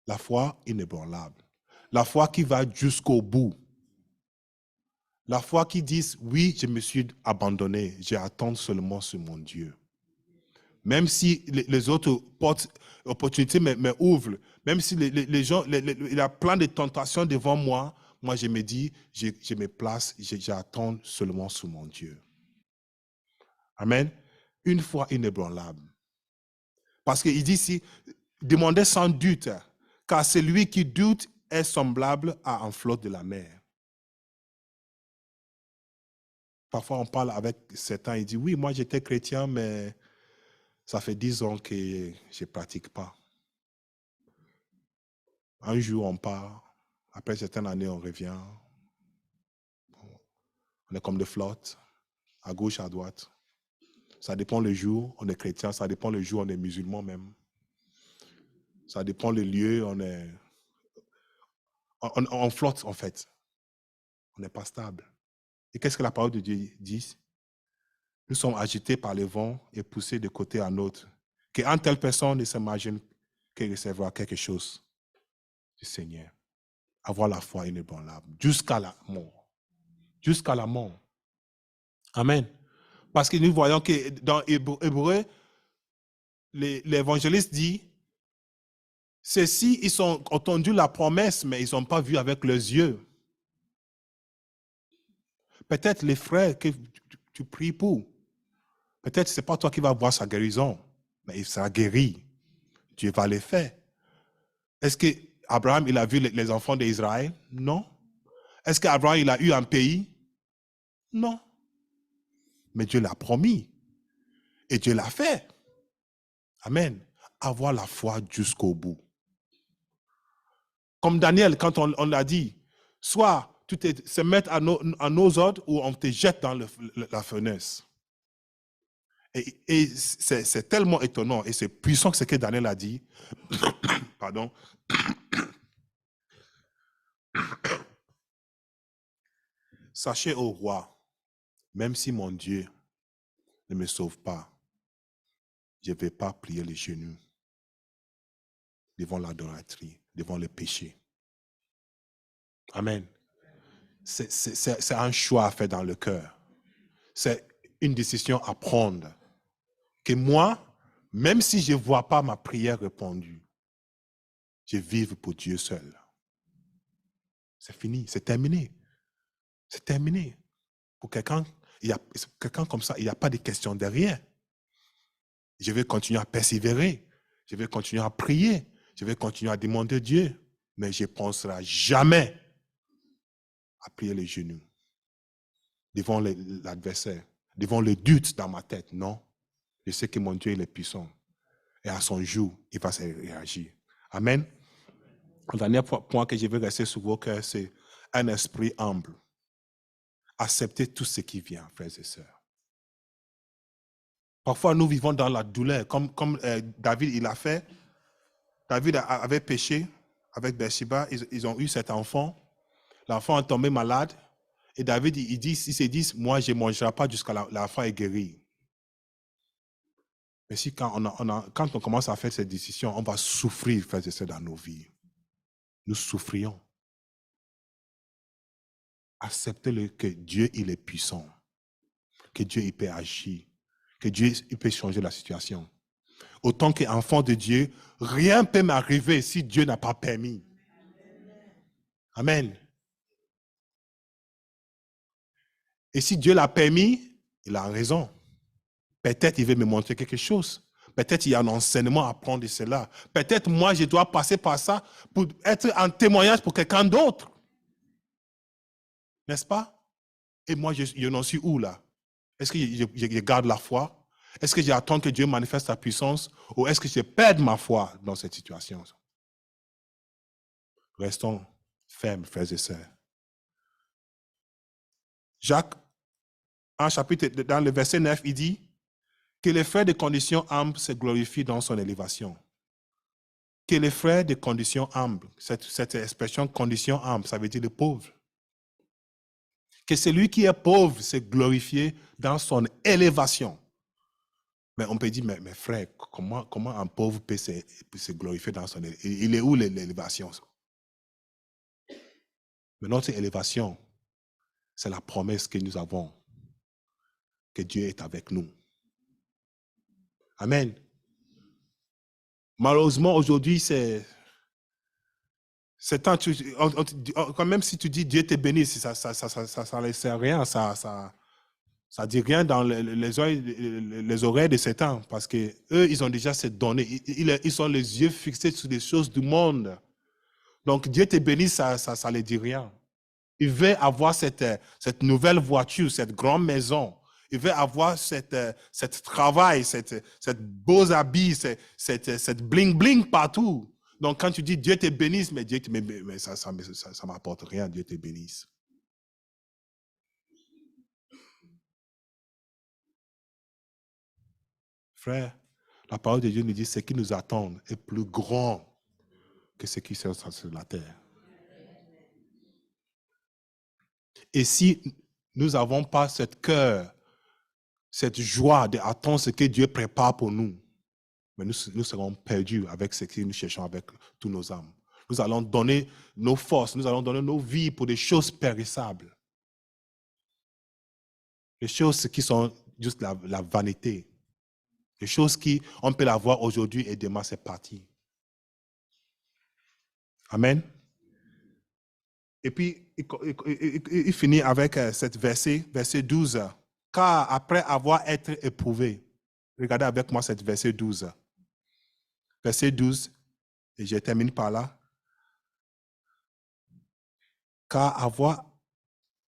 La foi inébranlable. La foi qui va jusqu'au bout. La foi qui dit, oui, je me suis abandonné, j'attends seulement sur mon Dieu. Même si les autres portes opportunités me ouvrent, même si les gens, il y a plein de tentations devant moi, moi je me dis, je me place, j'attends seulement sur mon Dieu. Amen. Une foi inébranlable. Parce qu'il dit ici, demandez sans doute, car celui qui doute est semblable à un flot de la mer. Parfois, on parle avec certains, ils disent, oui, moi j'étais chrétien, mais ça fait 10 ans que je ne pratique pas. Un jour, on part, après certaines années, on revient. On est comme des flottes, à gauche, à droite. Ça dépend le jour, on est chrétien, ça dépend le jour, on est musulman même. Ça dépend le lieu, on flotte en fait. On n'est pas stable. Et qu'est-ce que la parole de Dieu dit? Nous sommes agités par le vent et poussés de côté à l'autre. Qu'une telle personne ne s'imagine qu'elle recevra quelque chose du Seigneur. Avoir la foi inébranlable jusqu'à la mort. Jusqu'à la mort. Amen. Parce que nous voyons que dans Hébreu, l'évangéliste dit, ceux-ci, ils ont entendu la promesse, mais ils n'ont pas vu avec leurs yeux. Peut-être les frères que tu pries pour, peut-être ce n'est pas toi qui vas voir sa guérison, mais il sera guéri. Dieu va le faire. Est-ce qu'Abraham, il a vu les enfants d'Israël? Non. Est-ce qu'Abraham, il a eu un pays? Non. Mais Dieu l'a promis. Et Dieu l'a fait. Amen. Avoir la foi jusqu'au bout. Comme Daniel, quand on l'a dit, soit tu se mettre à nos ordres ou on te jette dans la fenêtre. Et c'est tellement étonnant et c'est puissant que ce que Daniel a dit. Pardon. Sachez au roi, même si mon Dieu ne me sauve pas, je ne vais pas plier les genoux devant l'idolâtrie, devant le péché. Amen. C'est un choix à faire dans le cœur. C'est une décision à prendre. Que moi, même si je ne vois pas ma prière répondue, je vive pour Dieu seul. C'est fini, c'est terminé. C'est terminé. Pour quelqu'un comme ça, il n'y a pas de question derrière. Je vais continuer à persévérer. Je vais continuer à prier. Je vais continuer à demander Dieu. Mais je ne penserai jamais à plier les genoux devant l'adversaire, devant le doute dans ma tête. Non. Je sais que mon Dieu, il est puissant. Et à son jour, il va se réagir. Amen. Le dernier point que je veux rester sur vos cœurs, c'est un esprit humble. Accepter tout ce qui vient, frères et sœurs. Parfois, nous vivons dans la douleur, comme David, il a fait. David avait péché avec Bathsheba, ils ont eu cet enfant. L'enfant est tombé malade. Et David, il se dit, moi, je ne mangerai pas jusqu'à l'enfant est guéri. Mais si quand on commence à faire cette décision, on va souffrir, frères et sœurs, dans nos vies. Nous souffrions. Acceptez-le que Dieu, il est puissant. Que Dieu, il peut agir. Que Dieu, il peut changer la situation. Autant qu'enfant de Dieu, rien ne peut m'arriver si Dieu n'a pas permis. Amen. Et si Dieu l'a permis, il a raison. Peut-être il veut me montrer quelque chose. Peut-être il y a un enseignement à prendre de cela. Peut-être moi, je dois passer par ça pour être un témoignage pour quelqu'un d'autre. N'est-ce pas? Et moi, je n'en suis où là? Est-ce que je garde la foi? Est-ce que j'attends que Dieu manifeste sa puissance? Ou est-ce que je perds ma foi dans cette situation? Restons fermes, frères et sœurs. Jacques, en chapitre, dans le verset 9, il dit que les frères de condition humble se glorifient dans son élévation. Que les frères de condition humble, cette expression condition humble, ça veut dire le pauvre. Que celui qui est pauvre se glorifie dans son élévation. Mais on peut dire, mais frère, comment un pauvre peut se glorifier dans son élévation? Il est où l'élévation? Mais notre élévation, c'est la promesse que nous avons, que Dieu est avec nous. Amen. Malheureusement, aujourd'hui, quand même si tu dis Dieu te bénisse, ça ne sert à rien, ça dit rien dans les oreilles de Satan, parce que eux, ils ont déjà cette donnée. Ils ont les yeux fixés sur les choses du monde. Donc, Dieu te bénisse, ça ne les dit rien. Il veut avoir cette nouvelle voiture, cette grande maison. Il veut avoir cette travail, cette beaux habits, cette bling-bling partout. Donc, quand tu dis Dieu te bénisse, mais ça ne m'apporte rien, Dieu te bénisse. Frère, la parole de Dieu nous dit ce qui nous attend est plus grand que ce qui se passe sur la terre. Et si nous n'avons pas cette cœur, cette joie d'attendre ce que Dieu prépare pour nous, mais nous serons perdus avec ce que nous cherchons avec tous nos âmes. Nous allons donner nos forces, nous allons donner nos vies pour des choses périssables. Des choses qui sont juste la vanité. Des choses on peut l'avoir aujourd'hui et demain c'est parti. Amen. Et puis, il finit avec cette verset 12. Car après avoir été éprouvé, regardez avec moi cette verset 12. Verset 12, et je termine par là. Car avoir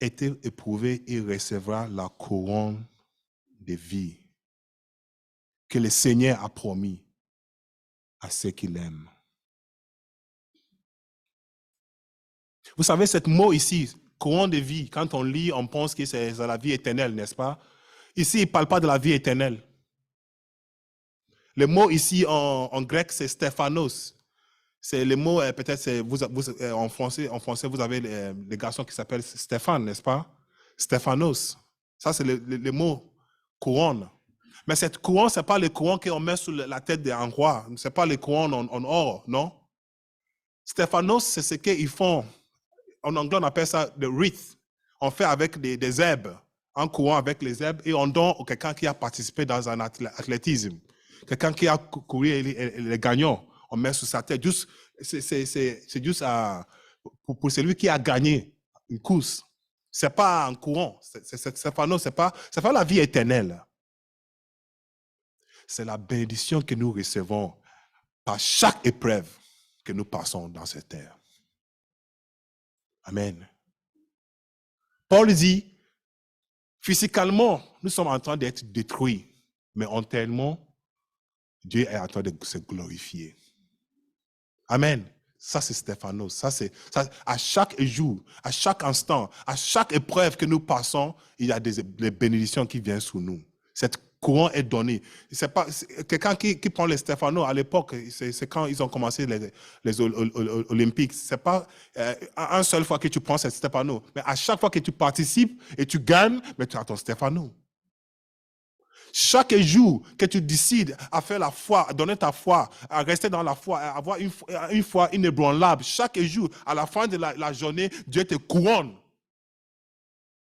été éprouvé, il recevra la couronne de vie que le Seigneur a promis à ceux qui l'aiment. Vous savez, ce mot ici, couronne de vie, quand on lit, on pense que c'est la vie éternelle, n'est-ce pas? Ici, il ne parle pas de la vie éternelle. Le mot ici en grec, c'est Stéphanos. C'est le mot, peut-être, en français, vous avez le garçon qui s'appelle Stéphane, n'est-ce pas? Stéphanos. Ça, c'est le mot couronne. Mais cette couronne, ce n'est pas le couronne qu'on met sur la tête d'un roi. Ce n'est pas le couronne en or, non? Stéphanos, c'est ce qu'ils font. En anglais, on appelle ça le wreath. On fait avec des herbes, un couronne avec les herbes, et on donne à quelqu'un qui a participé dans un athlétisme. Quelqu'un qui a couru les gagnants, on met sur sa tête. C'est juste pour celui qui a gagné une course. Ce n'est pas un courant. C'est pas la vie éternelle. c'est la bénédiction que nous recevons par chaque épreuve que nous passons dans cette terre. Amen. Paul dit, physiquement, nous sommes en train d'être détruits, mais entièrement, Dieu est en train de se glorifier. Amen. Ça, c'est Stéphanos. Ça, à chaque jour, à chaque instant, à chaque épreuve que nous passons, il y a des bénédictions qui viennent sur nous. Cette courant est donnée. C'est pas quelqu'un qui prend les Stéphanos à l'époque, c'est quand ils ont commencé les Olympiques. C'est pas une seule fois que tu prends cette Stéphano, mais à chaque fois que tu participes et tu gagnes, mais tu as ton Stéphano. Chaque jour que tu décides à faire la foi, à donner ta foi, à rester dans la foi, à avoir une foi inébranlable, chaque jour, à la fin de la journée, Dieu te couronne.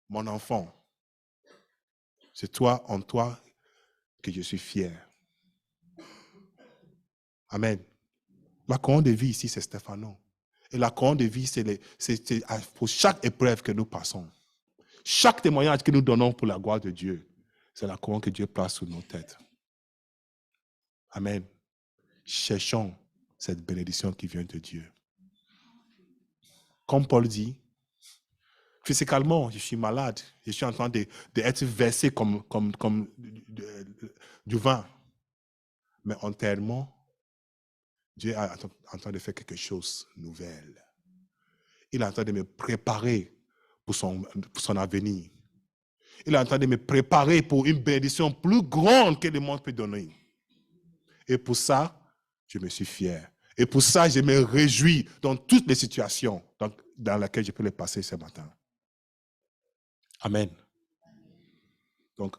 Mon enfant, c'est toi, en toi, que je suis fier. Amen. La couronne de vie ici, c'est Stéphano. Et la couronne de vie, c'est pour chaque épreuve que nous passons. Chaque témoignage que nous donnons pour la gloire de Dieu, c'est la couronne que Dieu place sur nos têtes. Amen. Cherchons cette bénédiction qui vient de Dieu. Comme Paul dit, physiquement, je suis malade. Je suis en train d'être versé comme du vin. Mais entièrement, Dieu est en train de faire quelque chose de nouvel. Il est en train de me préparer pour son avenir. Il est en train de me préparer pour une bénédiction plus grande que le monde peut donner. Et pour ça, je me suis fier. Et pour ça, je me réjouis dans toutes les situations dans lesquelles je peux les passer ce matin. Amen. Donc,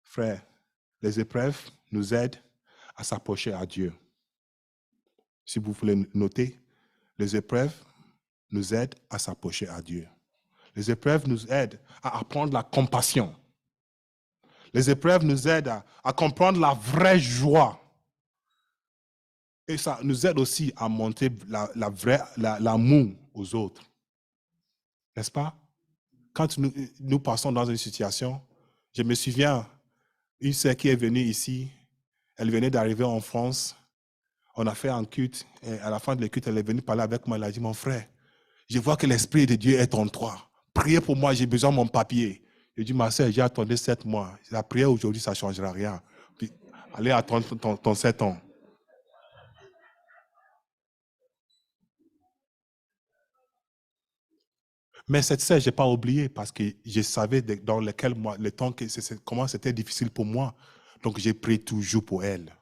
frères, les épreuves nous aident à s'approcher à Dieu. Si vous voulez noter, les épreuves nous aident à s'approcher à Dieu. Les épreuves nous aident à apprendre la compassion. Les épreuves nous aident à comprendre la vraie joie. Et ça nous aide aussi à montrer l'amour aux autres. N'est-ce pas? Quand nous passons dans une situation, je me souviens, une sœur qui est venue ici, elle venait d'arriver en France, on a fait un culte, et à la fin de l'écoute, elle est venue parler avec moi, elle a dit, mon frère, je vois que l'Esprit de Dieu est en toi. Priez pour moi, j'ai besoin de mon papier. Je dis, ma sœur, j'ai attendu 7 mois. La prière aujourd'hui, ça ne changera rien. Puis, allez attendre ton 7 ans. Mais cette sœur, je n'ai pas oublié parce que je savais dans le temps comment c'était difficile pour moi. Donc, j'ai prié toujours pour elle.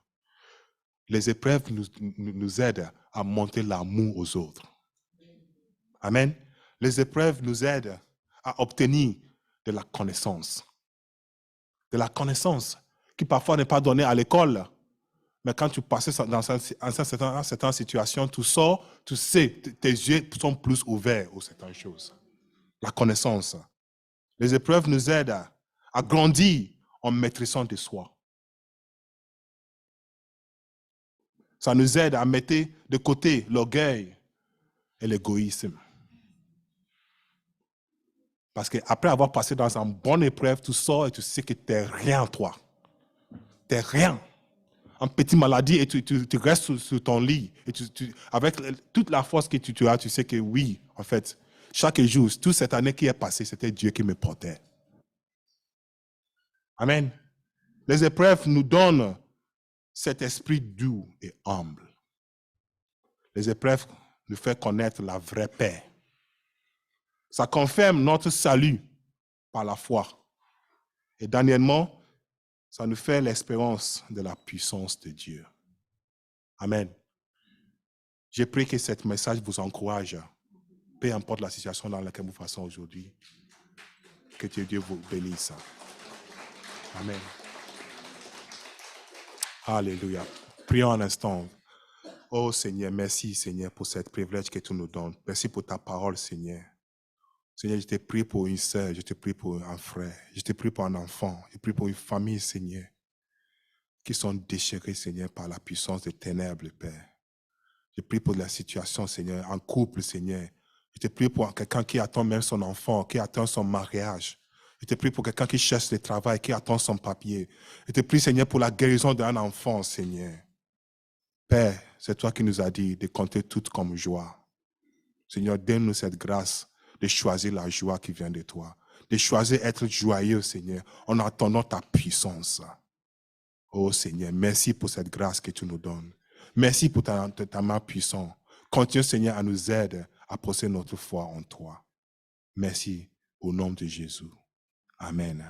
Les épreuves nous aident à monter l'amour aux autres. Amen. Les épreuves nous aident à obtenir de la connaissance. De la connaissance qui parfois n'est pas donnée à l'école. Mais quand tu passes dans certaines situations, tu sors, tu sais, tes yeux sont plus ouverts aux certaines choses. La connaissance. Les épreuves nous aident à grandir en maîtrisant de soi. Ça nous aide à mettre de côté l'orgueil et l'égoïsme. Parce qu'après avoir passé dans une bonne épreuve, tu sors et tu sais que tu n'es rien, toi. Tu n'es rien. En petite maladie et tu restes sur ton lit. Et avec toute la force que tu as, tu sais que oui, en fait, chaque jour, toute cette année qui est passée, c'était Dieu qui me portait. Amen. Les épreuves nous donnent cet esprit doux et humble. Les épreuves nous font connaître la vraie paix. Ça confirme notre salut par la foi. Et dernièrement, ça nous fait l'espérance de la puissance de Dieu. Amen. Je prie que ce message vous encourage, peu importe la situation dans laquelle vous passez aujourd'hui. Que Dieu vous bénisse. Amen. Alléluia. Prions un instant. Oh Seigneur, merci Seigneur pour cette privilège que tu nous donnes. Merci pour ta parole, Seigneur. Seigneur, je te prie pour une sœur, je te prie pour un frère, je te prie pour un enfant, je te prie pour une famille, Seigneur, qui sont déchirés, Seigneur, par la puissance des ténèbres, Père. Je prie pour la situation, Seigneur, en couple, Seigneur. Je te prie pour quelqu'un qui attend même son enfant, qui attend son mariage. Je te prie pour quelqu'un qui cherche le travail, qui attend son papier. Je te prie, Seigneur, pour la guérison d'un enfant, Seigneur. Père, c'est toi qui nous as dit de compter tout comme joie. Seigneur, donne-nous cette grâce de choisir la joie qui vient de toi. De choisir être joyeux, Seigneur, en attendant ta puissance. Oh Seigneur, merci pour cette grâce que tu nous donnes. Merci pour ta main puissante. Continue, Seigneur, à nous aider à poser notre foi en toi. Merci au nom de Jésus. Amen.